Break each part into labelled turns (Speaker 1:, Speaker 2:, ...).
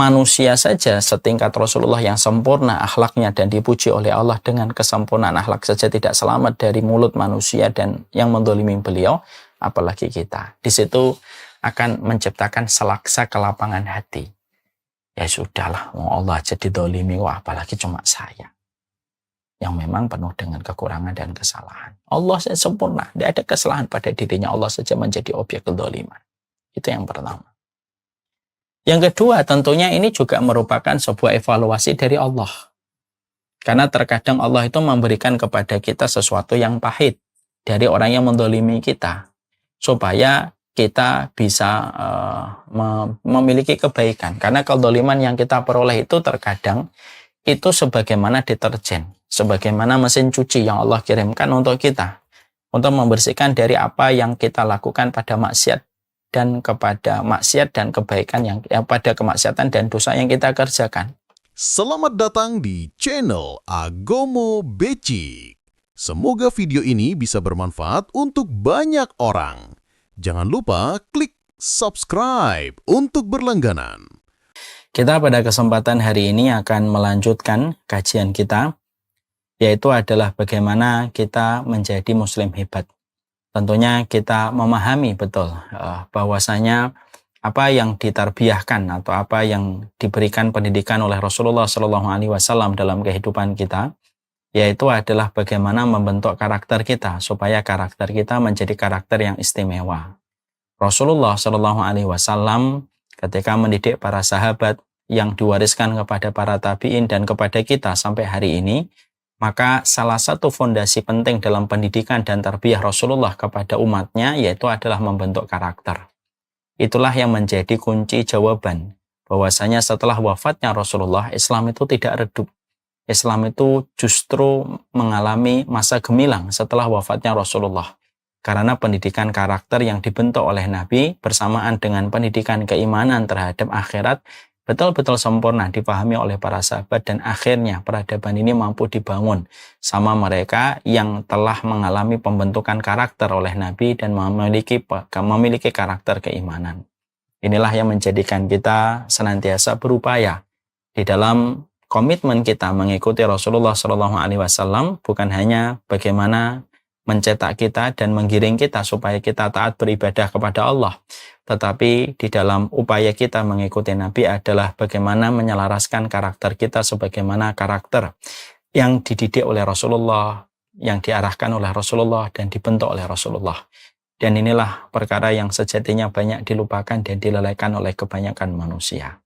Speaker 1: manusia saja setingkat Rasulullah yang sempurna akhlaknya dan dipuji oleh Allah dengan kesempurnaan akhlak saja tidak selamat dari mulut manusia dan yang mendolimi beliau, apalagi kita. Di situ akan menciptakan selaksa kelapangan hati. Ya sudahlah, Allah aja didolimi, wah apalagi cuma saya yang memang penuh dengan kekurangan dan kesalahan. Allah saja sempurna, tidak ada kesalahan pada dirinya, Allah saja menjadi objek kedoliman. Itu yang pertama. Yang kedua, tentunya ini juga merupakan sebuah evaluasi dari Allah. Karena terkadang Allah itu memberikan kepada kita sesuatu yang pahit dari orang yang mendolimi kita, supaya kita bisa memiliki kebaikan. Karena kedoliman yang kita peroleh itu terkadang itu sebagaimana deterjen, sebagaimana mesin cuci yang Allah kirimkan untuk kita, untuk membersihkan dari apa yang kita lakukan pada maksiat dan kepada maksiat dan kebaikan yang pada kemaksiatan dan dosa yang kita kerjakan.
Speaker 2: Selamat datang di channel Agomo Becik. Semoga video ini bisa bermanfaat untuk banyak orang. Jangan lupa klik subscribe untuk berlangganan.
Speaker 1: Kita pada kesempatan hari ini akan melanjutkan kajian kita, yaitu adalah bagaimana kita menjadi muslim hebat. Tentunya kita memahami betul bahwasanya apa yang ditarbiyahkan atau apa yang diberikan pendidikan oleh Rasulullah SAW dalam kehidupan kita, yaitu adalah bagaimana membentuk karakter kita supaya karakter kita menjadi karakter yang istimewa. Rasulullah SAW ketika mendidik para sahabat yang diwariskan kepada para tabi'in dan kepada kita sampai hari ini, maka salah satu fondasi penting dalam pendidikan dan tarbiyah Rasulullah kepada umatnya yaitu adalah membentuk karakter. Itulah yang menjadi kunci jawaban bahwasanya setelah wafatnya Rasulullah, Islam itu tidak redup. Islam itu justru mengalami masa gemilang setelah wafatnya Rasulullah. Karena pendidikan karakter yang dibentuk oleh Nabi bersamaan dengan pendidikan keimanan terhadap akhirat betul-betul sempurna dipahami oleh para sahabat, dan akhirnya peradaban ini mampu dibangun sama mereka yang telah mengalami pembentukan karakter oleh Nabi dan memiliki karakter keimanan. Inilah yang menjadikan kita senantiasa berupaya di dalam komitmen kita mengikuti Rasulullah SAW, bukan hanya bagaimana mencetak kita dan menggiring kita supaya kita taat beribadah kepada Allah, tetapi di dalam upaya kita mengikuti Nabi adalah bagaimana menyelaraskan karakter kita sebagaimana karakter yang dididik oleh Rasulullah, yang diarahkan oleh Rasulullah dan dibentuk oleh Rasulullah. Dan inilah perkara yang sejatinya banyak dilupakan dan dilalaikan oleh kebanyakan manusia.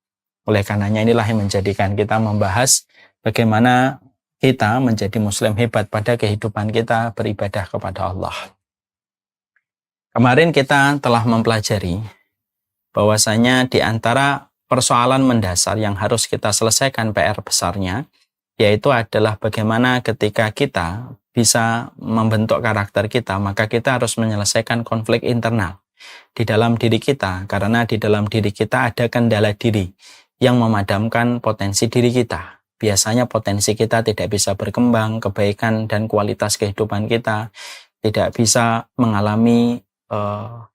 Speaker 1: Oleh karenanya inilah yang menjadikan kita membahas bagaimana kita menjadi muslim hebat pada kehidupan kita beribadah kepada Allah. Kemarin kita telah mempelajari bahwasanya di antara persoalan mendasar yang harus kita selesaikan PR besarnya, yaitu adalah bagaimana ketika kita bisa membentuk karakter kita, maka kita harus menyelesaikan konflik internal di dalam diri kita, karena di dalam diri kita ada kendala diri yang memadamkan potensi diri kita. Biasanya potensi kita tidak bisa berkembang, kebaikan dan kualitas kehidupan kita tidak bisa mengalami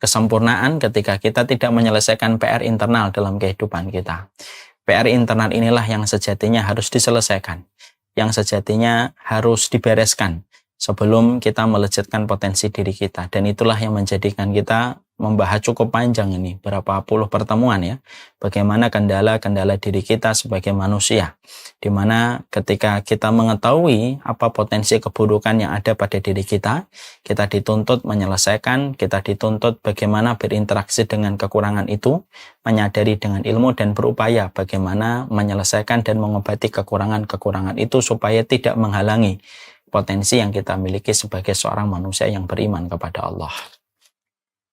Speaker 1: kesempurnaan ketika kita tidak menyelesaikan PR internal dalam kehidupan kita. PR internal inilah yang sejatinya harus diselesaikan, yang sejatinya harus dibereskan sebelum kita melejitkan potensi diri kita. Dan itulah yang menjadikan kita membahas cukup panjang ini, berapa puluh pertemuan ya, bagaimana kendala-kendala diri kita sebagai manusia, di mana ketika kita mengetahui apa potensi keburukan yang ada pada diri kita dituntut menyelesaikan, kita dituntut bagaimana berinteraksi dengan kekurangan itu, menyadari dengan ilmu dan berupaya bagaimana menyelesaikan dan mengobati kekurangan-kekurangan itu supaya tidak menghalangi potensi yang kita miliki sebagai seorang manusia yang beriman kepada Allah.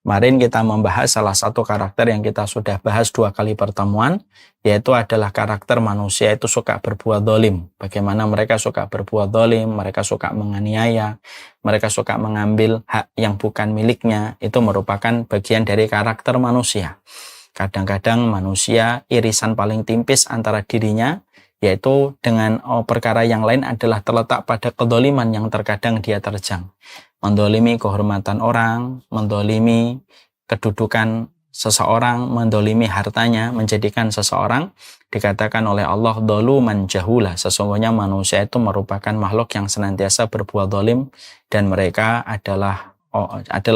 Speaker 1: Kemarin kita membahas salah satu karakter yang kita sudah bahas 2 kali pertemuan, yaitu adalah karakter manusia itu suka berbuat zalim. Bagaimana mereka suka berbuat zalim, mereka suka menganiaya, mereka suka mengambil hak yang bukan miliknya, itu merupakan bagian dari karakter manusia. Kadang-kadang manusia irisan paling tipis antara dirinya, yaitu dengan perkara yang lain adalah terletak pada kedzaliman yang terkadang dia terjang. Mendolimi kehormatan orang, mendolimi kedudukan seseorang mendolimi hartanya, menjadikan seseorang dikatakan oleh Allah doluman jahula. Sesungguhnya manusia itu merupakan makhluk yang senantiasa berbuat dolim dan mereka adalah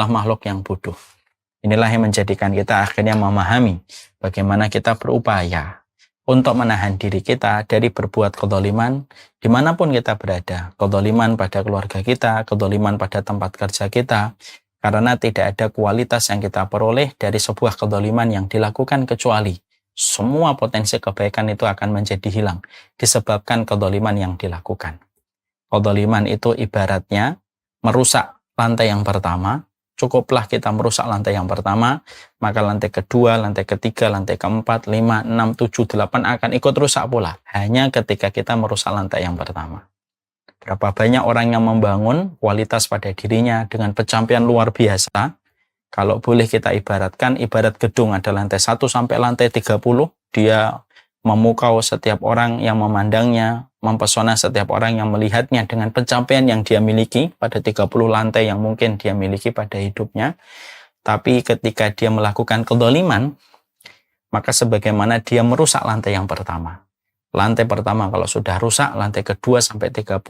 Speaker 1: makhluk yang bodoh. Inilah yang menjadikan kita akhirnya memahami bagaimana kita berupaya untuk menahan diri kita dari berbuat kedoliman dimanapun kita berada. Kedoliman pada keluarga kita, kedoliman pada tempat kerja kita, karena tidak ada kualitas yang kita peroleh dari sebuah kedoliman yang dilakukan kecuali semua potensi kebaikan itu akan menjadi hilang disebabkan kedoliman yang dilakukan. Kedoliman itu ibaratnya merusak lantai yang pertama. Cukuplah kita merusak lantai yang pertama, maka lantai kedua, lantai ketiga, lantai keempat, 5, 6, 7, 8 akan ikut rusak pula. Hanya ketika kita merusak lantai yang pertama. Berapa banyak orang yang membangun kualitas pada dirinya dengan pencapaian luar biasa. Kalau boleh kita ibaratkan, ibarat gedung ada lantai 1 sampai lantai 30, dia memukau setiap orang yang memandangnya, mempesona setiap orang yang melihatnya dengan pencapaian yang dia miliki pada 30 lantai yang mungkin dia miliki pada hidupnya. Tapi ketika dia melakukan kedoliman, maka sebagaimana dia merusak lantai yang pertama. Lantai pertama kalau sudah rusak, lantai kedua sampai 30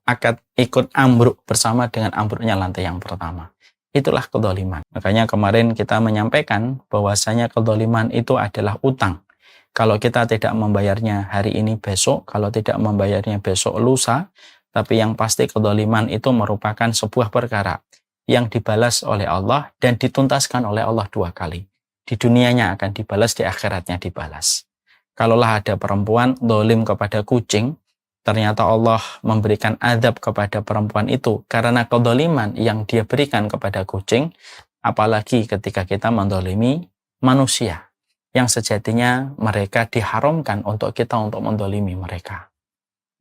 Speaker 1: akan ikut ambruk bersama dengan ambruknya lantai yang pertama. Itulah kedoliman. Makanya kemarin kita menyampaikan bahwasanya kedoliman itu adalah utang. Kalau kita tidak membayarnya hari ini besok, kalau tidak membayarnya besok lusa, tapi yang pasti kedoliman itu merupakan sebuah perkara yang dibalas oleh Allah dan dituntaskan oleh Allah 2 kali. Di dunianya akan dibalas, di akhiratnya dibalas. Kalaulah ada perempuan dolim kepada kucing, ternyata Allah memberikan azab kepada perempuan itu karena kedoliman yang dia berikan kepada kucing, apalagi ketika kita mendolimi manusia yang sejatinya mereka diharamkan untuk kita untuk mendolimi mereka.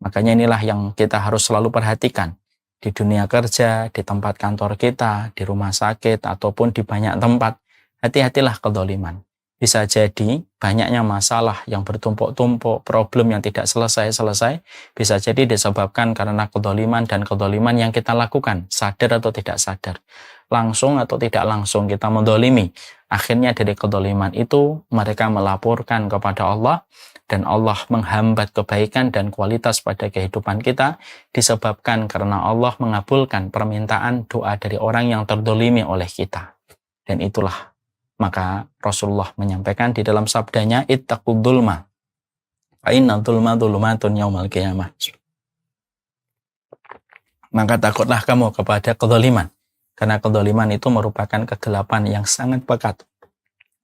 Speaker 1: Makanya inilah yang kita harus selalu perhatikan di dunia kerja, di tempat kantor kita, di rumah sakit, ataupun di banyak tempat. Hati-hatilah kedoliman. Bisa jadi banyaknya masalah yang bertumpuk-tumpuk, problem yang tidak selesai-selesai, bisa jadi disebabkan karena kedoliman dan kedoliman yang kita lakukan, sadar atau tidak sadar. Langsung atau tidak langsung kita mendolimi. Akhirnya dari kedoliman itu mereka melaporkan kepada Allah dan Allah menghambat kebaikan dan kualitas pada kehidupan kita disebabkan karena Allah mengabulkan permintaan doa dari orang yang terdolimi oleh kita. Dan itulah maka Rasulullah menyampaikan di dalam sabdanya ittaqud dzulma fa inna dzulma dzulumatun yaumal qiyamah. Maka takutlah kamu kepada kedoliman, karena kedoliman itu merupakan kegelapan yang sangat pekat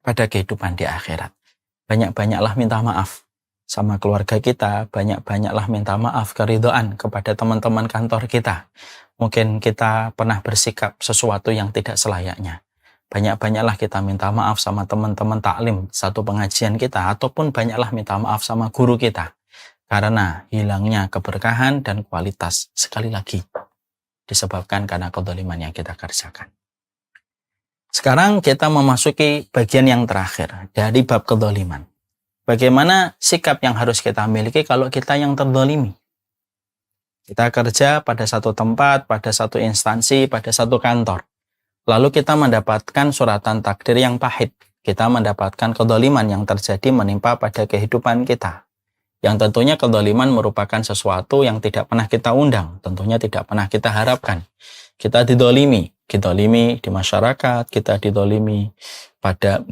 Speaker 1: pada kehidupan di akhirat. Banyak-banyaklah minta maaf sama keluarga kita, banyak-banyaklah minta maaf keridhaan kepada teman-teman kantor kita. Mungkin kita pernah bersikap sesuatu yang tidak selayaknya. Banyak-banyaklah kita minta maaf sama teman-teman taklim satu pengajian kita, ataupun banyaklah minta maaf sama guru kita. Karena hilangnya keberkahan dan kualitas, sekali lagi, disebabkan karena kedoliman yang kita kerjakan. Sekarang kita memasuki bagian yang terakhir dari bab kedoliman. Bagaimana sikap yang harus kita miliki kalau kita yang terdolimi? Kita kerja pada satu tempat, pada satu instansi, pada satu kantor. Lalu kita mendapatkan suratan takdir yang pahit. Kita mendapatkan kedoliman yang terjadi menimpa pada kehidupan kita. Yang tentunya kedoliman merupakan sesuatu yang tidak pernah kita undang. Tentunya tidak pernah kita harapkan. Kita didolimi di masyarakat, kita didolimi pada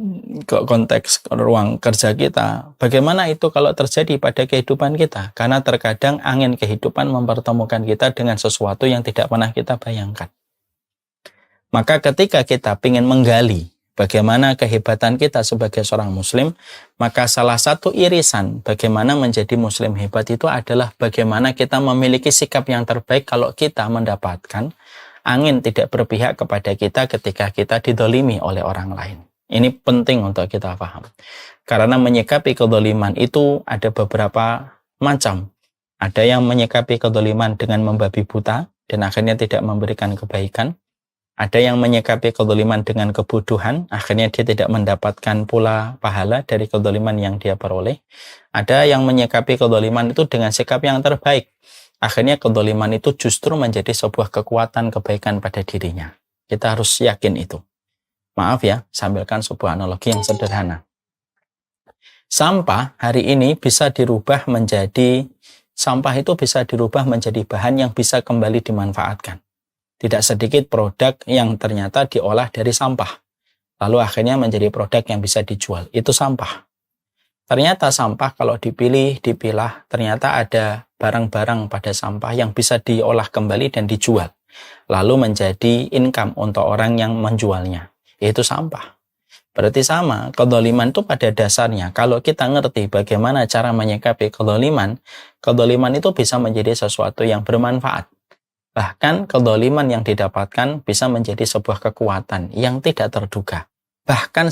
Speaker 1: konteks ruang kerja kita. Bagaimana itu kalau terjadi pada kehidupan kita? Karena terkadang angin kehidupan mempertemukan kita dengan sesuatu yang tidak pernah kita bayangkan. Maka ketika kita ingin menggali bagaimana kehebatan kita sebagai seorang muslim, maka salah satu irisan bagaimana menjadi muslim hebat itu adalah bagaimana kita memiliki sikap yang terbaik kalau kita mendapatkan angin tidak berpihak kepada kita ketika kita didolimi oleh orang lain. Ini penting untuk kita paham. Karena menyikapi kedoliman itu ada beberapa macam. Ada yang menyikapi kedoliman dengan membabi buta dan akhirnya tidak memberikan kebaikan. Ada yang menyikapi kedoliman dengan kebodohan, akhirnya dia tidak mendapatkan pula pahala dari kedoliman yang dia peroleh. Ada yang menyikapi kedoliman itu dengan sikap yang terbaik. Akhirnya kedoliman itu justru menjadi sebuah kekuatan kebaikan pada dirinya. Kita harus yakin itu. Maaf ya, sambilkan sebuah analogi yang sederhana. Sampah hari ini bisa dirubah menjadi, sampah itu bisa dirubah menjadi bahan yang bisa kembali dimanfaatkan. Tidak sedikit produk yang ternyata diolah dari sampah, lalu akhirnya menjadi produk yang bisa dijual. Itu sampah. Ternyata sampah kalau dipilah, ternyata ada barang-barang pada sampah yang bisa diolah kembali dan dijual. Lalu menjadi income untuk orang yang menjualnya, yaitu sampah. Berarti sama, kedzaliman itu pada dasarnya, kalau kita ngerti bagaimana cara menyikapi kedzaliman itu bisa menjadi sesuatu yang bermanfaat. Bahkan kedzaliman yang didapatkan bisa menjadi sebuah kekuatan yang tidak terduga. Bahkan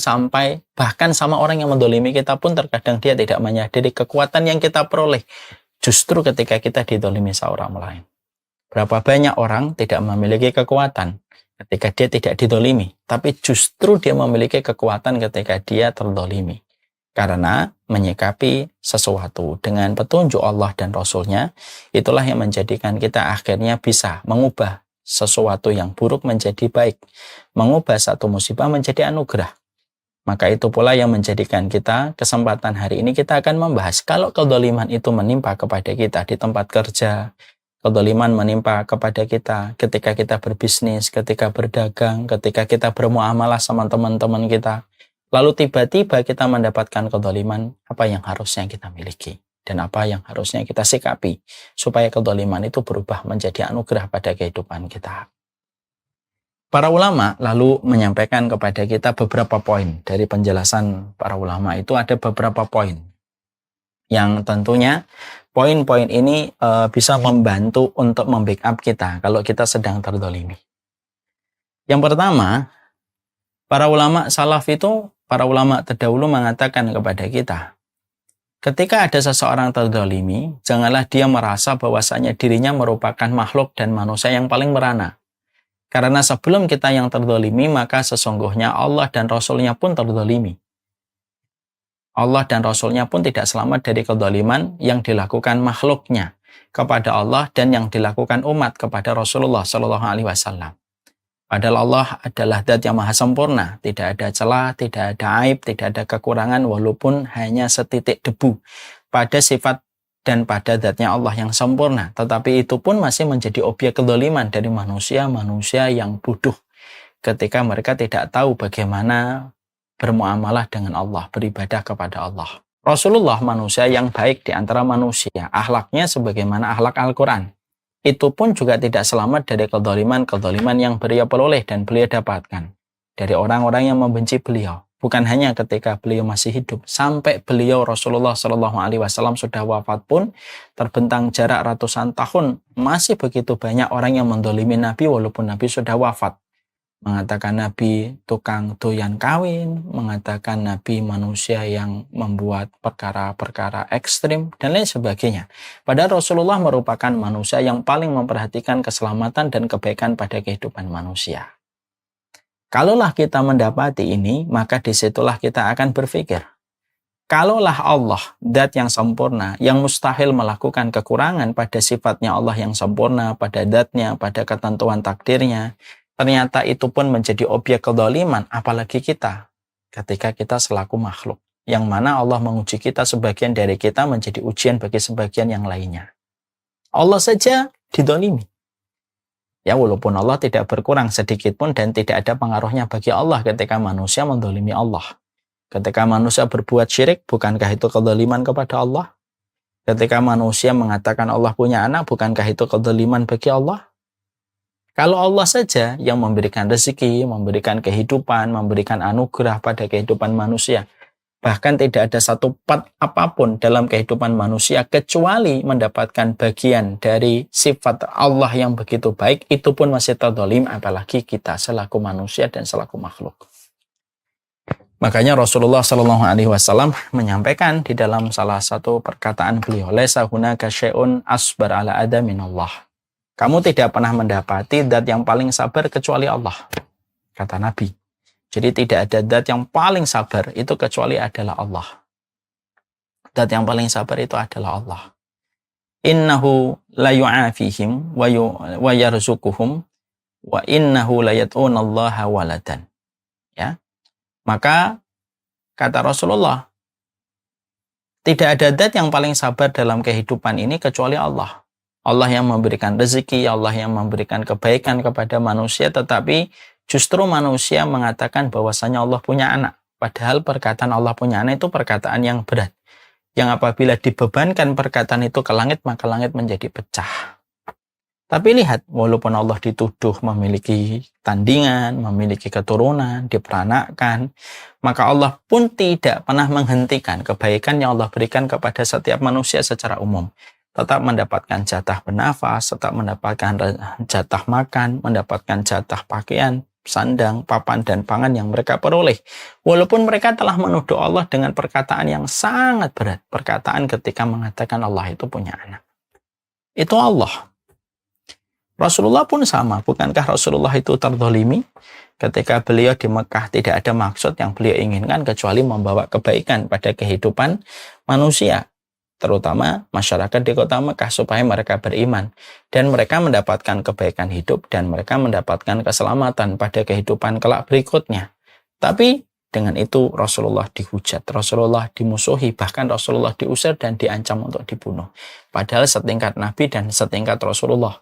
Speaker 1: sama orang yang mendolimi kita pun terkadang dia tidak menyadari kekuatan yang kita peroleh justru ketika kita didolimi seorang lain. Berapa banyak orang tidak memiliki kekuatan ketika dia tidak didolimi, tapi justru dia memiliki kekuatan ketika dia terdolimi. Karena menyikapi sesuatu dengan petunjuk Allah dan Rasul-Nya, itulah yang menjadikan kita akhirnya bisa mengubah sesuatu yang buruk menjadi baik, mengubah satu musibah menjadi anugerah. Maka itu pula yang menjadikan kita, kesempatan hari ini kita akan membahas, kalau kedzaliman itu menimpa kepada kita di tempat kerja, kedzaliman menimpa kepada kita ketika kita berbisnis, ketika berdagang, ketika kita bermuamalah sama teman-teman kita, lalu tiba-tiba kita mendapatkan kedzaliman, apa yang harusnya kita miliki dan apa yang harusnya kita sikapi supaya kedzaliman itu berubah menjadi anugerah pada kehidupan kita. Para ulama lalu menyampaikan kepada kita beberapa poin. Dari penjelasan para ulama itu ada beberapa poin yang tentunya poin-poin ini bisa membantu untuk membackup kita kalau kita sedang terdolimi. Yang pertama, para ulama salaf itu, para ulama terdahulu mengatakan kepada kita, ketika ada seseorang terdolimi, janganlah dia merasa bahwasanya dirinya merupakan makhluk dan manusia yang paling merana. Karena sebelum kita yang terdolimi, maka sesungguhnya Allah dan Rasul-Nya pun terdolimi. Allah dan Rasul-Nya pun tidak selamat dari kedzaliman yang dilakukan makhluknya kepada Allah dan yang dilakukan umat kepada Rasulullah SAW. Padahal Allah adalah Zat yang maha sempurna, tidak ada celah, tidak ada aib, tidak ada kekurangan, walaupun hanya setitik debu pada sifat dan pada Zat-Nya Allah yang sempurna. Tetapi itu pun masih menjadi objek kedzaliman dari manusia-manusia yang bodoh ketika mereka tidak tahu bagaimana bermuamalah dengan Allah, beribadah kepada Allah. Rasulullah manusia yang baik di antara manusia, akhlaknya sebagaimana akhlak Al-Quran. Itu pun juga tidak selamat dari kedzaliman yang beliau peroleh dan beliau dapatkan dari orang-orang yang membenci beliau. Bukan hanya ketika beliau masih hidup, sampai beliau Rasulullah SAW sudah wafat pun, terbentang jarak ratusan tahun, masih begitu banyak orang yang mendolimi Nabi walaupun Nabi sudah wafat. Mengatakan Nabi tukang doyan kawin, mengatakan Nabi manusia yang membuat perkara-perkara ekstrim, dan lain sebagainya. Padahal Rasulullah merupakan manusia yang paling memperhatikan keselamatan dan kebaikan pada kehidupan manusia. Kalaulah kita mendapati ini, maka disitulah kita akan berpikir, kalaulah Allah, Zat yang sempurna, yang mustahil melakukan kekurangan pada sifatnya Allah yang sempurna, pada Zat-Nya, pada ketentuan takdirnya, ternyata itu pun menjadi objek kedzaliman, apalagi kita, ketika kita selaku makhluk, yang mana Allah menguji kita, sebagian dari kita menjadi ujian bagi sebagian yang lainnya. Allah saja didolimi. Ya, walaupun Allah tidak berkurang sedikit pun dan tidak ada pengaruhnya bagi Allah ketika manusia mendolimi Allah. Ketika manusia berbuat syirik, bukankah itu kedzaliman kepada Allah? Ketika manusia mengatakan Allah punya anak, bukankah itu kedzaliman bagi Allah? Kalau Allah saja yang memberikan rezeki, memberikan kehidupan, memberikan anugerah pada kehidupan manusia, bahkan tidak ada satu part apapun dalam kehidupan manusia kecuali mendapatkan bagian dari sifat Allah yang begitu baik, itu pun masih terdolim, apalagi kita selaku manusia dan selaku makhluk. Makanya Rasulullah SAW menyampaikan di dalam salah satu perkataan beliau, laisa hunaka syai'un asbar ala ada minallah. Kamu tidak pernah mendapati zat yang paling sabar kecuali Allah, kata Nabi. Jadi tidak ada zat yang paling sabar itu kecuali adalah Allah. Zat yang paling sabar itu adalah Allah. Innahu la yu'afihim wa yarzuquhum wa innahu la yat'unallaha waladan. Ya. Maka kata Rasulullah, tidak ada zat yang paling sabar dalam kehidupan ini kecuali Allah. Allah yang memberikan rezeki, Allah yang memberikan kebaikan kepada manusia, tetapi justru manusia mengatakan bahwasanya Allah punya anak. Padahal perkataan Allah punya anak itu perkataan yang berat. Yang apabila dibebankan perkataan itu ke langit, maka langit menjadi pecah. Tapi lihat, walaupun Allah dituduh memiliki tandingan, memiliki keturunan, diperanakkan, maka Allah pun tidak pernah menghentikan kebaikan yang Allah berikan kepada setiap manusia secara umum. Tetap mendapatkan jatah bernafas, tetap mendapatkan jatah makan, mendapatkan jatah pakaian, sandang, papan, dan pangan yang mereka peroleh. Walaupun mereka telah menuduh Allah dengan perkataan yang sangat berat. Perkataan ketika mengatakan Allah itu punya anak. Itu Allah. Rasulullah pun sama. Bukankah Rasulullah itu terzalimi? Ketika beliau di Mekah tidak ada maksud yang beliau inginkan kecuali membawa kebaikan pada kehidupan manusia. Terutama masyarakat di kota Mekah supaya mereka beriman. Dan mereka mendapatkan kebaikan hidup dan mereka mendapatkan keselamatan pada kehidupan kelak berikutnya. Tapi dengan itu Rasulullah dihujat, Rasulullah dimusuhi, bahkan Rasulullah diusir dan diancam untuk dibunuh. Padahal setingkat Nabi dan setingkat Rasulullah.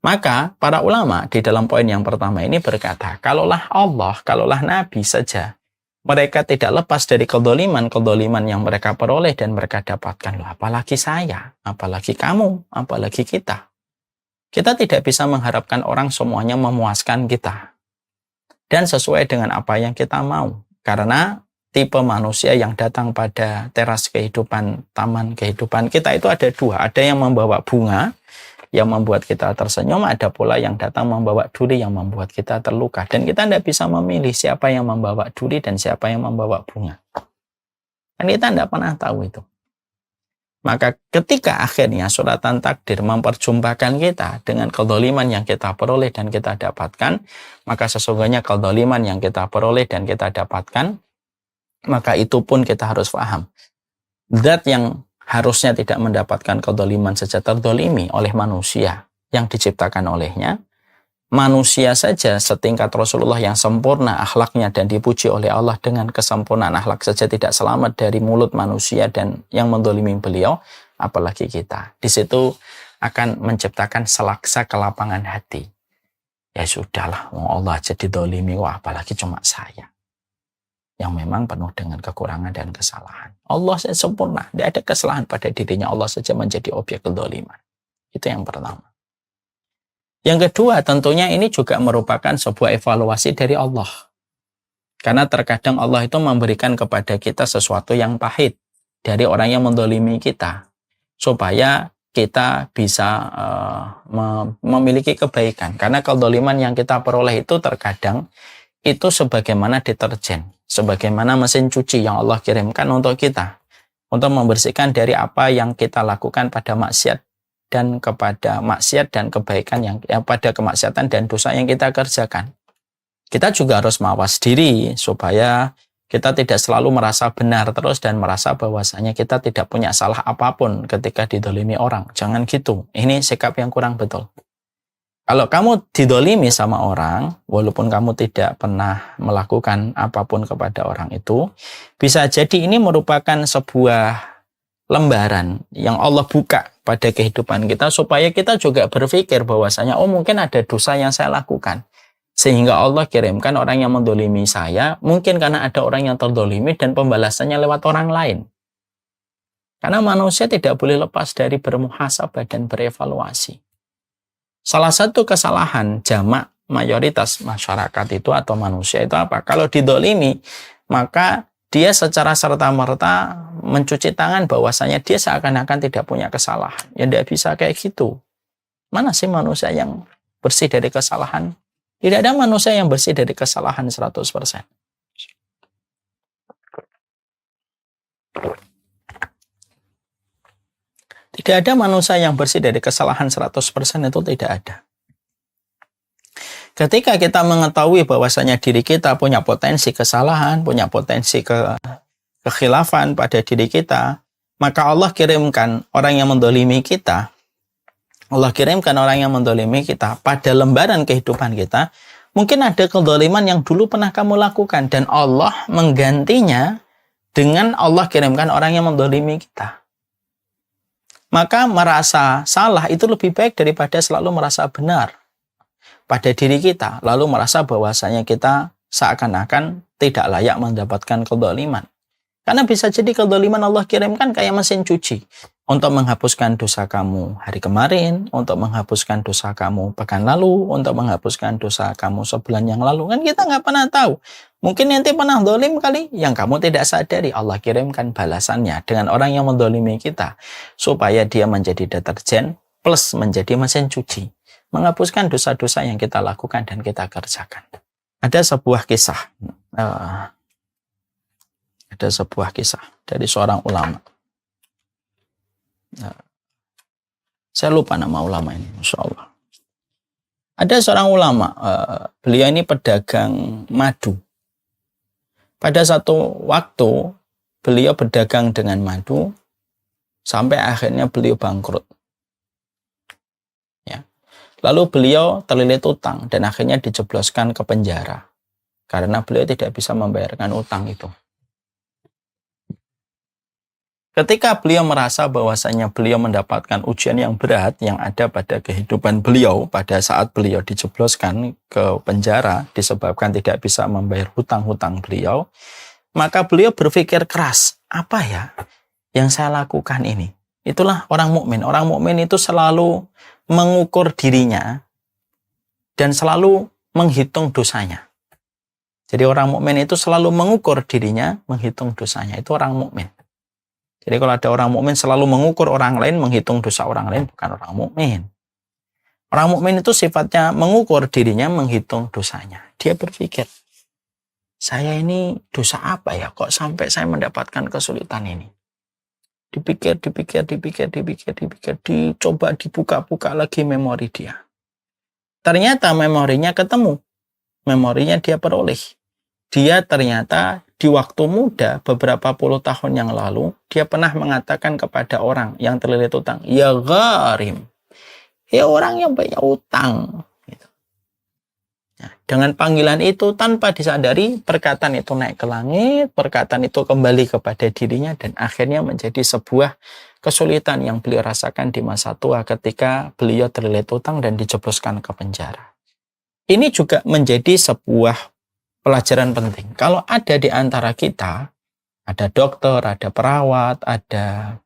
Speaker 1: Maka para ulama di dalam poin yang pertama ini berkata, kalaulah Allah, kalaulah Nabi saja, mereka tidak lepas dari kedoliman yang mereka peroleh dan mereka dapatkan. Apalagi saya, apalagi kamu, apalagi kita. Kita tidak bisa mengharapkan orang semuanya memuaskan kita. Dan sesuai dengan apa yang kita mau. Karena tipe manusia yang datang pada teras kehidupan, taman kehidupan kita itu ada dua. Ada yang membawa bunga, yang membuat kita tersenyum, ada pula yang datang membawa duri yang membuat kita terluka. Dan kita tidak bisa memilih siapa yang membawa duri dan siapa yang membawa bunga. Dan kita tidak pernah tahu itu. Maka ketika akhirnya suratan takdir memperjumpakan kita dengan kezaliman yang kita peroleh dan kita dapatkan, maka sesungguhnya kezaliman yang kita peroleh dan kita dapatkan, maka itu pun kita harus paham. Zat yang harusnya tidak mendapatkan kedzaliman saja terzalimi oleh manusia yang diciptakan olehnya. Manusia saja setingkat Rasulullah yang sempurna akhlaknya dan dipuji oleh Allah dengan kesempurnaan akhlak saja tidak selamat dari mulut manusia dan yang menzalimi beliau, apalagi kita. Di situ akan menciptakan selaksa kelapangan hati. Ya sudahlah, Allah jadi dzalimi, wah apalagi cuma saya yang memang penuh dengan kekurangan dan kesalahan. Allah saja sempurna, tidak ada kesalahan pada dirinya, Allah saja menjadi objek kezaliman. Itu yang pertama. Yang kedua, tentunya ini juga merupakan sebuah evaluasi dari Allah. Karena terkadang Allah itu memberikan kepada kita sesuatu yang pahit dari orang yang menzalimi kita, supaya kita bisa memiliki kebaikan. Karena kezaliman yang kita peroleh itu terkadang itu sebagaimana deterjen, sebagaimana mesin cuci yang Allah kirimkan untuk kita, untuk membersihkan dari apa yang kita lakukan pada maksiat dan kepada maksiat dan kebaikan yang pada kemaksiatan dan dosa yang kita kerjakan. Kita juga harus mawas diri supaya kita tidak selalu merasa benar terus dan merasa bahwasanya kita tidak punya salah apapun ketika didolimi orang. Jangan gitu. Ini sikap yang kurang betul. Kalau kamu didolimi sama orang, walaupun kamu tidak pernah melakukan apapun kepada orang itu, bisa jadi ini merupakan sebuah lembaran yang Allah buka pada kehidupan kita supaya kita juga berpikir bahwasanya oh mungkin ada dosa yang saya lakukan. Sehingga Allah kirimkan orang yang mendolimi saya, mungkin karena ada orang yang terdolimi dan pembalasannya lewat orang lain. Karena manusia tidak boleh lepas dari bermuhasabah dan berevaluasi. Salah satu kesalahan jamak mayoritas masyarakat itu atau manusia itu apa? Kalau didolimi, maka dia secara serta-merta mencuci tangan bahwasanya dia seakan-akan tidak punya kesalahan. Ya tidak bisa kayak gitu. Mana sih manusia yang bersih dari kesalahan? Tidak ada manusia yang bersih dari kesalahan 100%. Tidak ada manusia yang bersih dari kesalahan 100%, itu tidak ada. Ketika kita mengetahui bahwasanya diri kita punya potensi kesalahan, punya potensi kekhilafan pada diri kita, maka Allah kirimkan orang yang mendolimi kita. Allah kirimkan orang yang mendolimi kita pada lembaran kehidupan kita Mungkin ada kezaliman yang dulu pernah kamu lakukan dan Allah menggantinya dengan Allah kirimkan orang yang menzalimi kita. Maka merasa salah itu lebih baik daripada selalu merasa benar pada diri kita, lalu merasa bahwasanya kita seakan-akan tidak layak mendapatkan kezaliman. Karena bisa jadi kezaliman Allah kirimkan kayak mesin cuci untuk menghapuskan dosa kamu hari kemarin, untuk menghapuskan dosa kamu pekan lalu, untuk menghapuskan dosa kamu sebulan yang lalu. Kan kita nggak pernah tahu. Mungkin nanti pernah zalim kali yang kamu tidak sadari. Allah kirimkan balasannya dengan orang yang menzalimi kita supaya dia menjadi deterjen plus menjadi mesin cuci, menghapuskan dosa-dosa yang kita lakukan dan kita kerjakan. Ada sebuah kisah. Ada sebuah kisah dari seorang ulama. Saya lupa nama ulama ini, Masya Allah. Ada seorang ulama, beliau ini pedagang madu. Pada satu waktu, beliau berdagang dengan madu, sampai akhirnya beliau bangkrut. Ya. Lalu beliau terlilit utang, dan akhirnya dijebloskan ke penjara. Karena beliau tidak bisa membayarkan utang itu. Ketika beliau merasa bahwasanya beliau mendapatkan ujian yang berat yang ada pada kehidupan beliau pada saat beliau dijebloskan ke penjara disebabkan tidak bisa membayar hutang-hutang beliau, maka beliau berpikir keras, apa ya yang saya lakukan ini? Itulah orang mukmin. Orang mukmin itu selalu mengukur dirinya dan selalu menghitung dosanya. Jadi orang mukmin itu selalu mengukur dirinya, menghitung dosanya. Itu orang mukmin. Jadi kalau ada orang mukmin selalu mengukur orang lain, menghitung dosa orang lain, bukan orang mukmin. Orang mukmin itu sifatnya mengukur dirinya, menghitung dosanya. Dia berpikir, saya ini dosa apa ya? Kok sampai saya mendapatkan kesulitan ini? Dipikir, dicoba dibuka-buka lagi memori dia. Ternyata memorinya ketemu. Memorinya dia peroleh. Dia ternyata di waktu muda, beberapa puluh tahun yang lalu, dia pernah mengatakan kepada orang yang terlilit utang, ya gharim, ya orang yang banyak utang. Gitu. Nah, dengan panggilan itu, tanpa disadari, perkataan itu naik ke langit, perkataan itu kembali kepada dirinya, dan akhirnya menjadi sebuah kesulitan yang beliau rasakan di masa tua ketika beliau terlilit utang dan dijebloskan ke penjara. Ini juga menjadi sebuah pelajaran penting. Kalau ada di antara kita, ada dokter, ada perawat, ada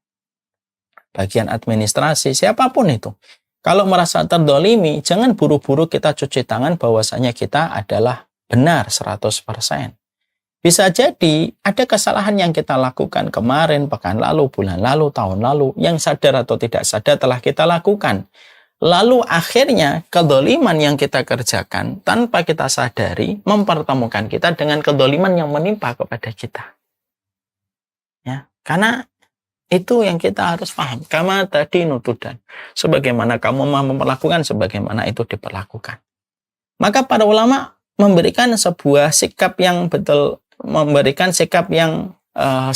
Speaker 1: bagian administrasi, siapapun itu. Kalau merasa terdolimi, jangan buru-buru kita cuci tangan bahwasanya kita adalah benar 100%. Bisa jadi ada kesalahan yang kita lakukan kemarin, pekan lalu, bulan lalu, tahun lalu, yang sadar atau tidak sadar telah kita lakukan. Lalu akhirnya kedoliman yang kita kerjakan tanpa kita sadari mempertemukan kita dengan kedoliman yang menimpa kepada kita. Ya, karena itu yang kita harus paham. Kama tadi nutudan. Sebagaimana kamu memperlakukan, sebagaimana itu diperlakukan. Maka para ulama memberikan sebuah sikap yang betul, memberikan sikap yang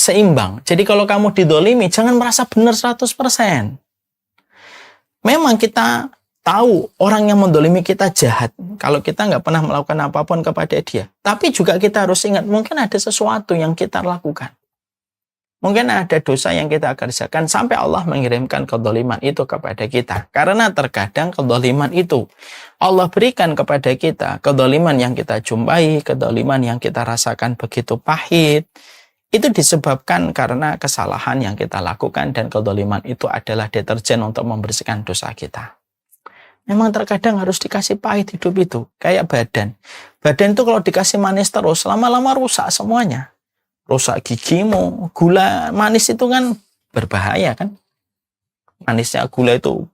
Speaker 1: seimbang. Jadi kalau kamu didolimi, jangan merasa benar 100%. Memang kita tahu orang yang mendolimi kita jahat kalau kita nggak pernah melakukan apapun kepada dia. Tapi juga kita harus ingat, mungkin ada sesuatu yang kita lakukan. Mungkin ada dosa yang kita kerjakan sampai Allah mengirimkan kedoliman itu kepada kita. Karena terkadang kedoliman itu Allah berikan kepada kita. Kedoliman yang kita jumpai, kedoliman yang kita rasakan begitu pahit. Itu disebabkan karena kesalahan yang kita lakukan dan kedoliman itu adalah deterjen untuk membersihkan dosa kita. Memang terkadang harus dikasih pahit hidup itu. Kayak badan. Badan itu kalau dikasih manis terus, lama-lama rusak semuanya. Rusak gigimu. Gula manis itu kan berbahaya kan. Manisnya gula itu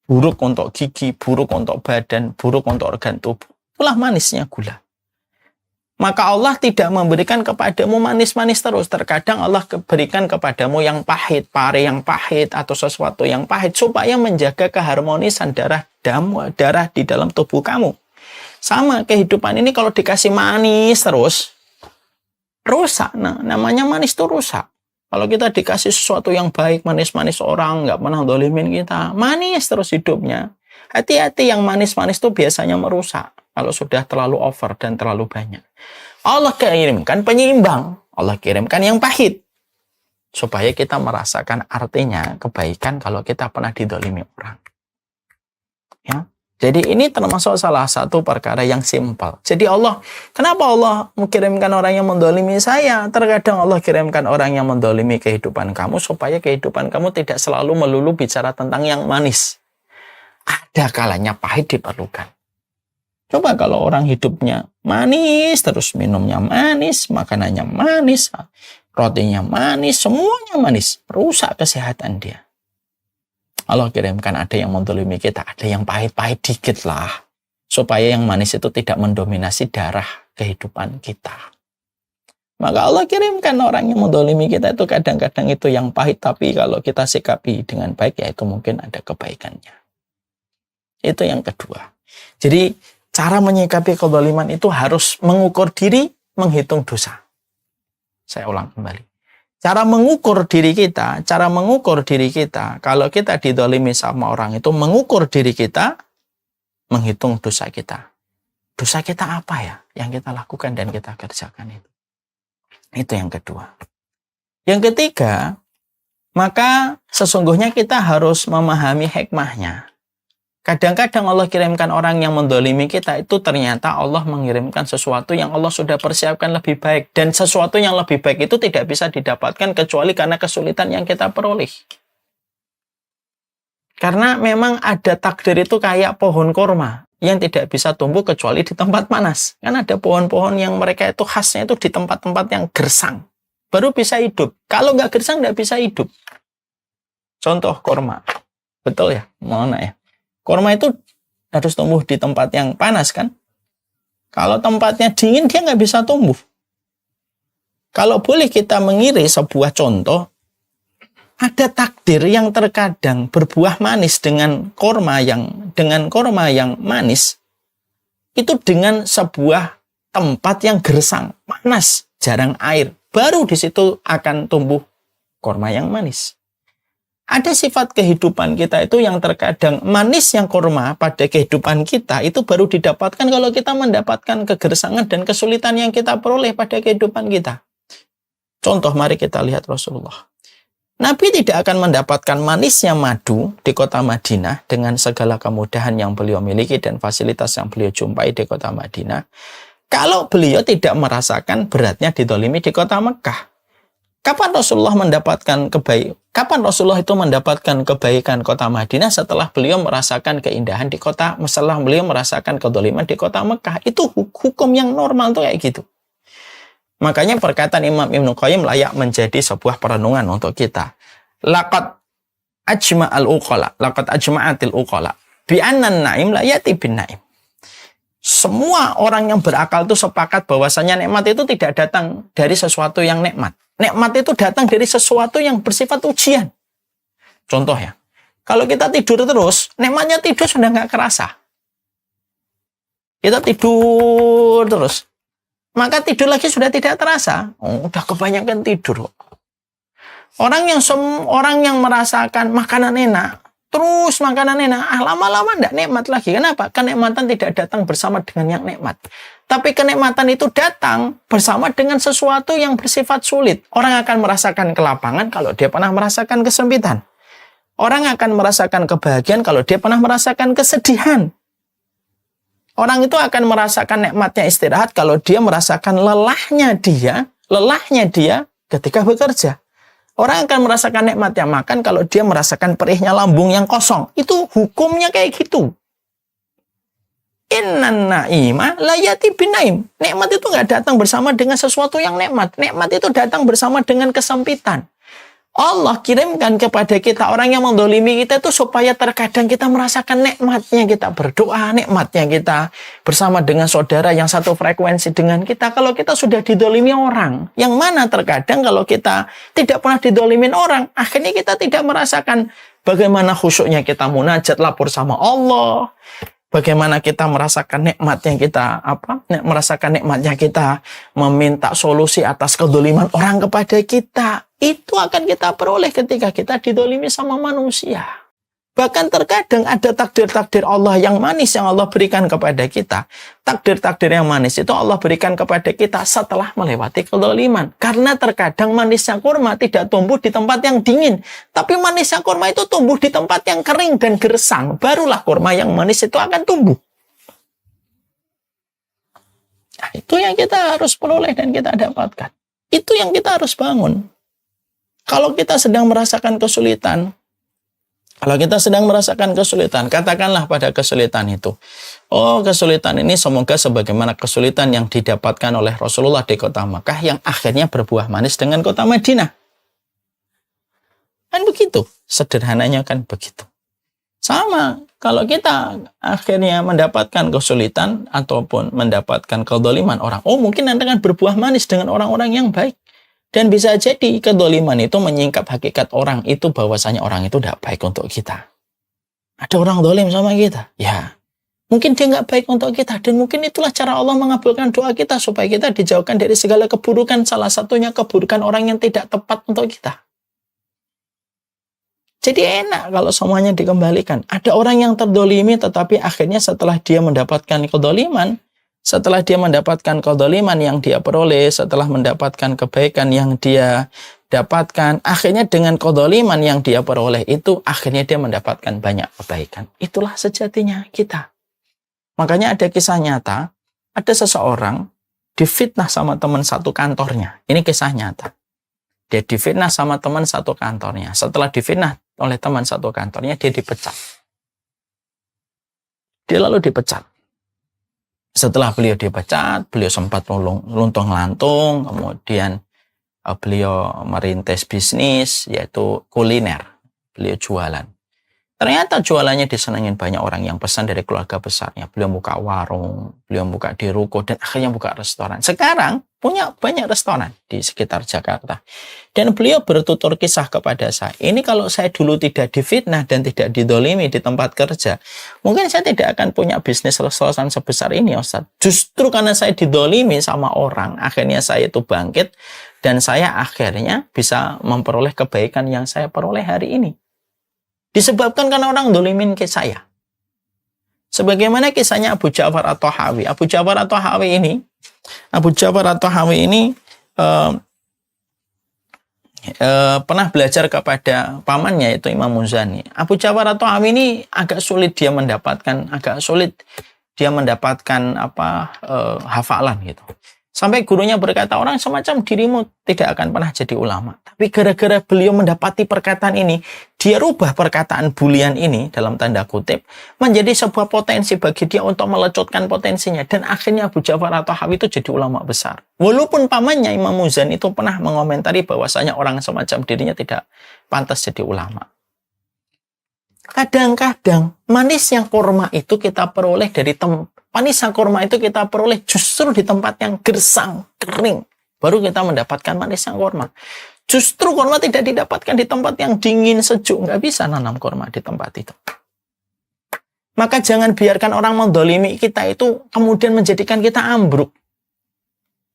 Speaker 1: buruk untuk gigi, buruk untuk badan, buruk untuk organ tubuh. Itulah manisnya gula. Maka Allah tidak memberikan kepadamu manis-manis terus. Terkadang Allah berikan kepadamu yang pahit, pare yang pahit, atau sesuatu yang pahit, supaya menjaga keharmonisan darah di dalam tubuh kamu. Sama kehidupan ini kalau dikasih manis terus, rusak. Nah, namanya manis itu rusak. Kalau kita dikasih sesuatu yang baik, manis-manis orang, nggak pernah dolimin kita, manis terus hidupnya. Hati-hati yang manis-manis itu biasanya merusak. kalau sudah terlalu over dan terlalu banyak. Allah kirimkan penyeimbang. Allah kirimkan yang pahit. Supaya kita merasakan artinya kebaikan kalau kita pernah didolimi orang. Ya. Jadi ini termasuk salah satu perkara yang simpel. Jadi kenapa Allah mengirimkan orang yang mendolimi saya? Terkadang Allah kirimkan orang yang mendolimi kehidupan kamu supaya kehidupan kamu tidak selalu melulu bicara tentang yang manis. Ada kalanya pahit diperlukan. Coba kalau orang hidupnya manis, terus minumnya manis, makanannya manis, rotinya manis, semuanya manis, rusak kesehatan dia. Allah kirimkan ada yang mendolimi kita, ada yang pahit-pahit dikit lah. Supaya yang manis itu tidak mendominasi darah kehidupan kita. Maka Allah kirimkan orang yang mendolimi kita itu kadang-kadang itu yang pahit, tapi kalau kita sikapi dengan baik, ya itu mungkin ada kebaikannya. Itu yang kedua. Jadi cara menyikapi kezaliman itu harus mengukur diri, menghitung dosa. Saya ulang kembali. Cara mengukur diri kita, kalau kita didolimi sama orang itu, mengukur diri kita, menghitung dosa kita. Dosa kita apa ya yang kita lakukan dan kita kerjakan itu. Itu yang kedua. Yang ketiga, maka sesungguhnya kita harus memahami hikmahnya. Kadang-kadang Allah kirimkan orang yang mendolimi kita, itu ternyata Allah mengirimkan sesuatu yang Allah sudah persiapkan lebih baik. Dan sesuatu yang lebih baik itu tidak bisa didapatkan kecuali karena kesulitan yang kita peroleh. Karena memang ada takdir itu kayak pohon kurma yang tidak bisa tumbuh kecuali di tempat panas. Kan ada pohon-pohon yang mereka itu khasnya itu di tempat-tempat yang gersang. Baru bisa hidup. Kalau nggak gersang nggak bisa hidup. Contoh kurma. Betul ya? Mana ya? Kurma itu harus tumbuh di tempat yang panas kan? Kalau tempatnya dingin dia nggak bisa tumbuh. Kalau boleh kita mengiris sebuah contoh, ada takdir yang terkadang berbuah manis dengan kurma yang manis, itu dengan sebuah tempat yang gersang, panas, jarang air, baru di situ akan tumbuh kurma yang manis. Ada sifat kehidupan kita itu yang terkadang manis yang kurma pada kehidupan kita itu baru didapatkan kalau kita mendapatkan kegersangan dan kesulitan yang kita peroleh pada kehidupan kita. Contoh, mari kita lihat Rasulullah. Nabi tidak akan mendapatkan manisnya madu di kota Madinah dengan segala kemudahan yang beliau miliki dan fasilitas yang beliau jumpai di kota Madinah kalau beliau tidak merasakan beratnya didolimi di kota Mekah. Kapan Rasulullah itu mendapatkan kebaikan kota Madinah setelah beliau merasakan keindahan di kota, setelah beliau merasakan kedoliman di kota Mekah. Itu hukum yang normal tuh kayak gitu. Makanya perkataan Imam Ibnu Qayyim layak menjadi sebuah perenungan untuk kita. Laqad ajma'atil uqala bi anna an-na'im la yati bin na'im. Semua orang yang berakal itu sepakat bahwasanya nikmat itu tidak datang dari sesuatu yang nikmat. Nikmat itu datang dari sesuatu yang bersifat ujian. Contoh ya, kalau kita tidur terus, nikmatnya tidur sudah nggak kerasa. Kita tidur terus, maka tidur lagi sudah tidak terasa. Udah kebanyakan tidur. Orang yang merasakan makanan enak, terus makanan enak, lama-lama tidak nikmat lagi. Kenapa? Kenikmatan tidak datang bersama dengan yang nikmat. Tapi kenikmatan itu datang bersama dengan sesuatu yang bersifat sulit. Orang akan merasakan kelapangan kalau dia pernah merasakan kesempitan. Orang akan merasakan kebahagiaan kalau dia pernah merasakan kesedihan. Orang itu akan merasakan nikmatnya istirahat kalau dia merasakan lelahnya dia ketika bekerja. Orang akan merasakan nikmatnya makan kalau dia merasakan perihnya lambung yang kosong. Itu hukumnya kayak gitu. Innan na'ima la yati bin na'im. Nikmat itu nggak datang bersama dengan sesuatu yang nikmat. Nikmat itu datang bersama dengan kesempitan. Allah kirimkan kepada kita orang yang mendolimi kita itu supaya terkadang kita merasakan nikmatnya kita berdoa, nikmatnya kita bersama dengan saudara yang satu frekuensi dengan kita. Kalau kita sudah didolimi orang, yang mana terkadang kalau kita tidak pernah didolimin orang, akhirnya kita tidak merasakan bagaimana khusyuknya kita munajat lapor sama Allah. Bagaimana kita merasakan nikmatnya kita meminta solusi atas kedoliman orang kepada kita. Itu akan kita peroleh ketika kita didolimi sama manusia. Bahkan terkadang ada takdir-takdir Allah yang manis yang Allah berikan kepada kita. Takdir-takdir yang manis itu Allah berikan kepada kita setelah melewati kezaliman. Karena terkadang manisnya kurma tidak tumbuh di tempat yang dingin. Tapi manisnya kurma itu tumbuh di tempat yang kering dan gersang. Barulah kurma yang manis itu akan tumbuh. Nah, itu yang kita harus peroleh dan kita dapatkan. Itu yang kita harus bangun. Kalau kita sedang merasakan kesulitan, katakanlah pada kesulitan itu, oh, kesulitan ini semoga sebagaimana kesulitan yang didapatkan oleh Rasulullah di kota Makkah yang akhirnya berbuah manis dengan kota Madinah. Kan begitu, sederhananya kan begitu. Sama, kalau kita akhirnya mendapatkan kesulitan ataupun mendapatkan kezaliman orang, oh mungkin nanti akan berbuah manis dengan orang-orang yang baik. Dan bisa jadi kezaliman itu menyingkap hakikat orang itu bahwasanya orang itu tidak baik untuk kita. Ada orang zalim sama kita, ya mungkin dia nggak baik untuk kita, dan mungkin itulah cara Allah mengabulkan doa kita supaya kita dijauhkan dari segala keburukan, salah satunya keburukan orang yang tidak tepat untuk kita. Jadi enak kalau semuanya dikembalikan. Ada orang yang terdolimi tetapi akhirnya setelah dia mendapatkan kezaliman, setelah dia mendapatkan kezaliman yang dia peroleh, setelah mendapatkan kebaikan yang dia dapatkan, akhirnya dengan kezaliman yang dia peroleh itu, akhirnya dia mendapatkan banyak kebaikan. Itulah sejatinya kita. Makanya ada kisah nyata, ada seseorang difitnah sama teman satu kantornya. Ini kisah nyata. Dia difitnah sama teman satu kantornya. Setelah difitnah oleh teman satu kantornya, dia dipecat. Dia lalu dipecat. Setelah beliau dipecat, beliau sempat luntung-lantung, kemudian beliau merintis bisnis, yaitu kuliner. Beliau jualan. Ternyata jualannya disenangin banyak orang yang pesan dari keluarga besarnya. Beliau buka warung, beliau buka di ruko, dan akhirnya buka restoran. Sekarang punya banyak restoran di sekitar Jakarta. Dan beliau bertutur kisah kepada saya, ini kalau saya dulu tidak difitnah dan tidak didolimi di tempat kerja, mungkin saya tidak akan punya bisnis restoran sebesar ini, Ustaz. Justru karena saya didolimi sama orang, akhirnya saya itu bangkit, dan saya akhirnya bisa memperoleh kebaikan yang saya peroleh hari ini. Disebabkan karena orang dolimin ke saya. Sebagaimana kisahnya Abu Ja'far at-Tahawi. Abu Ja'far at-Tahawi ini pernah belajar kepada pamannya, yaitu Imam Muzani. Abu Ja'far at-Tahawi ini agak sulit dia mendapatkan hafalan gitu. Sampai gurunya berkata, orang semacam dirimu tidak akan pernah jadi ulama. Tapi gara-gara beliau mendapati perkataan ini, dia rubah perkataan bulian ini, dalam tanda kutip, menjadi sebuah potensi bagi dia untuk melecutkan potensinya. Dan akhirnya Abu Ja'far at-Tahawi itu jadi ulama besar. Walaupun pamannya Imam Muzani itu pernah mengomentari bahwasanya orang semacam dirinya tidak pantas jadi ulama. Kadang-kadang manisnya kurma itu kita peroleh dari manisnya kurma itu kita peroleh justru di tempat yang gersang, kering. Baru kita mendapatkan manisnya kurma. Justru kurma tidak didapatkan di tempat yang dingin, sejuk. Nggak bisa nanam kurma di tempat itu. Maka jangan biarkan orang mendolimi kita itu kemudian menjadikan kita ambruk.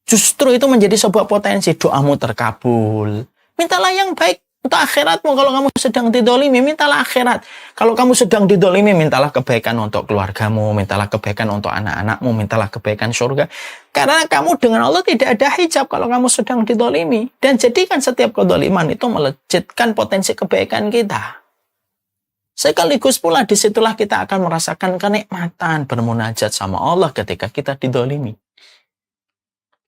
Speaker 1: Justru itu menjadi sebuah potensi. Doamu terkabul. Mintalah yang baik untuk akhiratmu. Kalau kamu sedang didolimi, mintalah akhirat. Kalau kamu sedang didolimi, mintalah kebaikan untuk keluargamu, mintalah kebaikan untuk anak-anakmu, mintalah kebaikan surga. Karena kamu dengan Allah tidak ada hijab kalau kamu sedang didolimi. Dan jadikan setiap kedoliman itu melejitkan potensi kebaikan kita. Sekaligus pula disitulah kita akan merasakan kenikmatan bermunajat sama Allah ketika kita didolimi.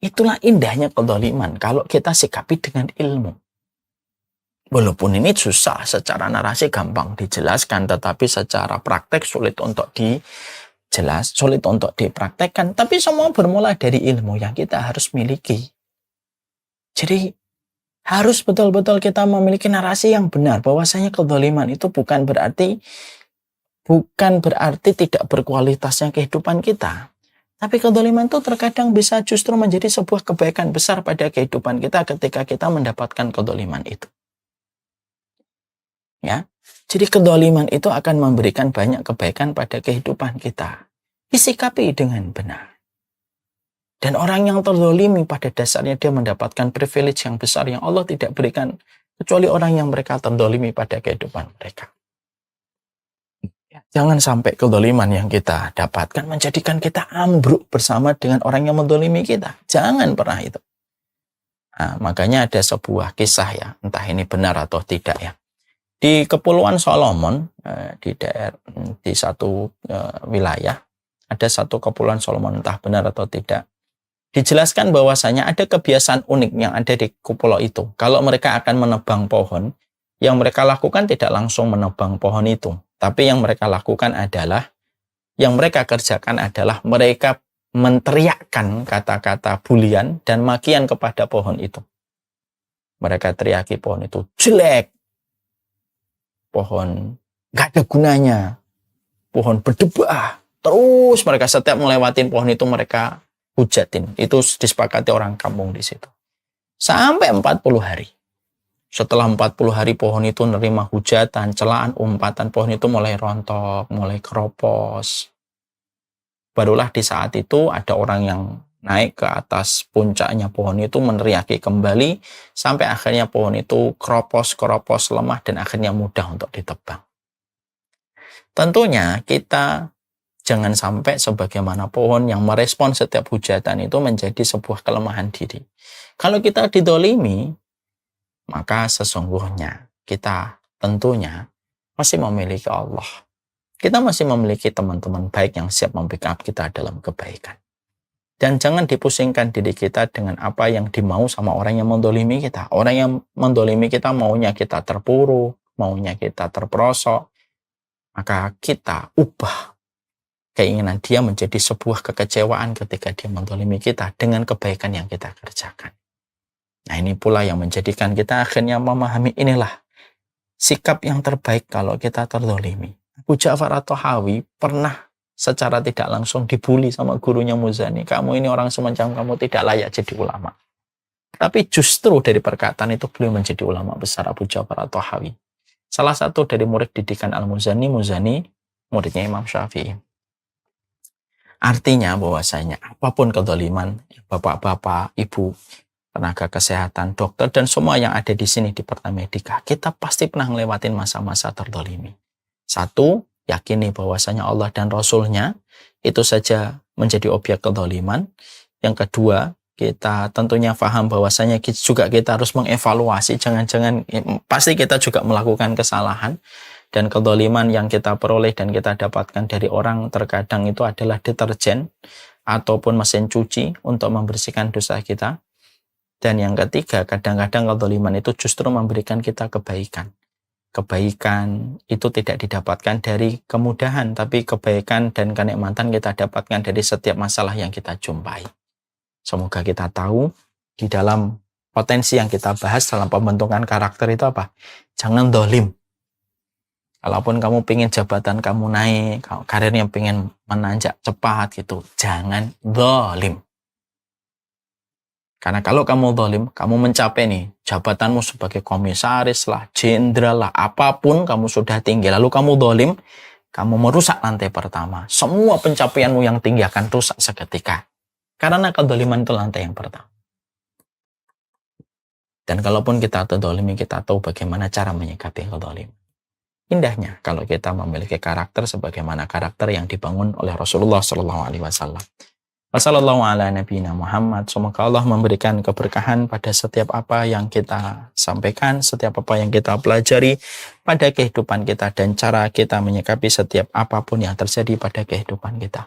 Speaker 1: Itulah indahnya kedoliman kalau kita sikapi dengan ilmu. Walaupun ini susah, secara narasi gampang dijelaskan, tetapi secara praktek sulit untuk dipraktekkan. Tapi semua bermula dari ilmu yang kita harus miliki. Jadi harus betul-betul kita memiliki narasi yang benar, bahwasanya kezaliman itu bukan berarti tidak berkualitasnya kehidupan kita. Tapi kezaliman itu terkadang bisa justru menjadi sebuah kebaikan besar pada kehidupan kita ketika kita mendapatkan kezaliman itu. Ya, jadi kezaliman itu akan memberikan banyak kebaikan pada kehidupan kita. Disikapi dengan benar. Dan orang yang terzalimi pada dasarnya dia mendapatkan privilege yang besar yang Allah tidak berikan kecuali orang yang mereka terzalimi pada kehidupan mereka. Jangan sampai kedoliman yang kita dapatkan menjadikan kita ambruk bersama dengan orang yang mendolimi kita. Jangan pernah itu. Nah, makanya ada sebuah kisah ya, entah ini benar atau tidak ya. Di Kepulauan Solomon, di satu wilayah, ada satu Kepulauan Solomon, entah benar atau tidak. Dijelaskan bahwasanya ada kebiasaan unik yang ada di pulau itu. Kalau mereka akan menebang pohon, yang mereka lakukan tidak langsung menebang pohon itu. Tapi yang mereka lakukan adalah, yang mereka kerjakan adalah mereka menteriakkan kata-kata bulian dan makian kepada pohon itu. Mereka teriaki pohon itu jelek, pohon gak ada gunanya, pohon berdebah. Terus mereka setiap melewatin pohon itu mereka hujatin. Itu disepakati orang kampung di situ. Sampai 40 hari. Setelah 40 hari pohon itu menerima hujatan, celaan, umpatan, pohon itu mulai rontok, mulai keropos. Barulah di saat itu ada orang yang naik ke atas puncaknya pohon itu meneriaki kembali sampai akhirnya pohon itu keropos, lemah dan akhirnya mudah untuk ditebang. Tentunya kita jangan sampai sebagaimana pohon yang merespon setiap hujatan itu menjadi sebuah kelemahan diri. Kalau kita didolimi, maka sesungguhnya kita tentunya masih memiliki Allah. Kita masih memiliki teman-teman baik yang siap membackup kita dalam kebaikan. Dan jangan dipusingkan diri kita dengan apa yang dimau sama orang yang mendolimi kita. Orang yang mendolimi kita maunya kita terpuruk, maunya kita terperosok. Maka kita ubah keinginan dia menjadi sebuah kekecewaan ketika dia mendolimi kita dengan kebaikan yang kita kerjakan. Nah, ini pula yang menjadikan kita akhirnya memahami inilah sikap yang terbaik kalau kita terdolimi. Abu Ja'far at-Tahawi pernah secara tidak langsung dibully sama gurunya Muzani. Kamu ini orang semacam kamu tidak layak jadi ulama. Tapi justru dari perkataan itu beliau menjadi ulama besar Abu Ja'far at-Tahawi. Salah satu dari murid didikan Al-Muzani, muridnya Imam Syafi'i. Artinya bahwasanya apapun kedoliman, bapak-bapak, ibu, tenaga kesehatan, dokter, dan semua yang ada di sini di Pertamedika, kita pasti pernah ngelewatin masa-masa terdolimi. Satu, yakini bahwasanya Allah dan Rasul-Nya itu saja menjadi objek kedoliman. Yang kedua, kita tentunya paham bahwasanya kita harus mengevaluasi, jangan-jangan pasti kita juga melakukan kesalahan, dan kedoliman yang kita peroleh dan kita dapatkan dari orang terkadang itu adalah deterjen ataupun mesin cuci untuk membersihkan dosa kita. Dan yang ketiga, kadang-kadang kedoliman itu justru memberikan kita kebaikan. Kebaikan itu tidak didapatkan dari kemudahan, tapi kebaikan dan kenikmatan kita dapatkan dari setiap masalah yang kita jumpai. Semoga kita tahu di dalam potensi yang kita bahas dalam pembentukan karakter itu apa? Jangan dolim. Kalaupun kamu pengen jabatan kamu naik, karirnya pengen menanjak cepat gitu, jangan dolim. Karena kalau kamu dolim, kamu mencapai nih jabatanmu sebagai komisaris lah, jenderal lah, apapun kamu sudah tinggi, lalu kamu dolim, kamu merusak lantai pertama. Semua pencapaianmu yang tinggi akan rusak seketika. Karena kedoliman itu lantai yang pertama. Dan kalaupun kita terdolimi, kita tahu bagaimana cara menyikapi kedoliman. Indahnya kalau kita memiliki karakter sebagaimana karakter yang dibangun oleh Rasulullah SAW. Wassalamualaikum Muhammad. Semoga Allah memberikan keberkahan pada setiap apa yang kita sampaikan, setiap apa yang kita pelajari pada kehidupan kita dan cara kita menyikapi setiap apapun yang terjadi pada kehidupan kita.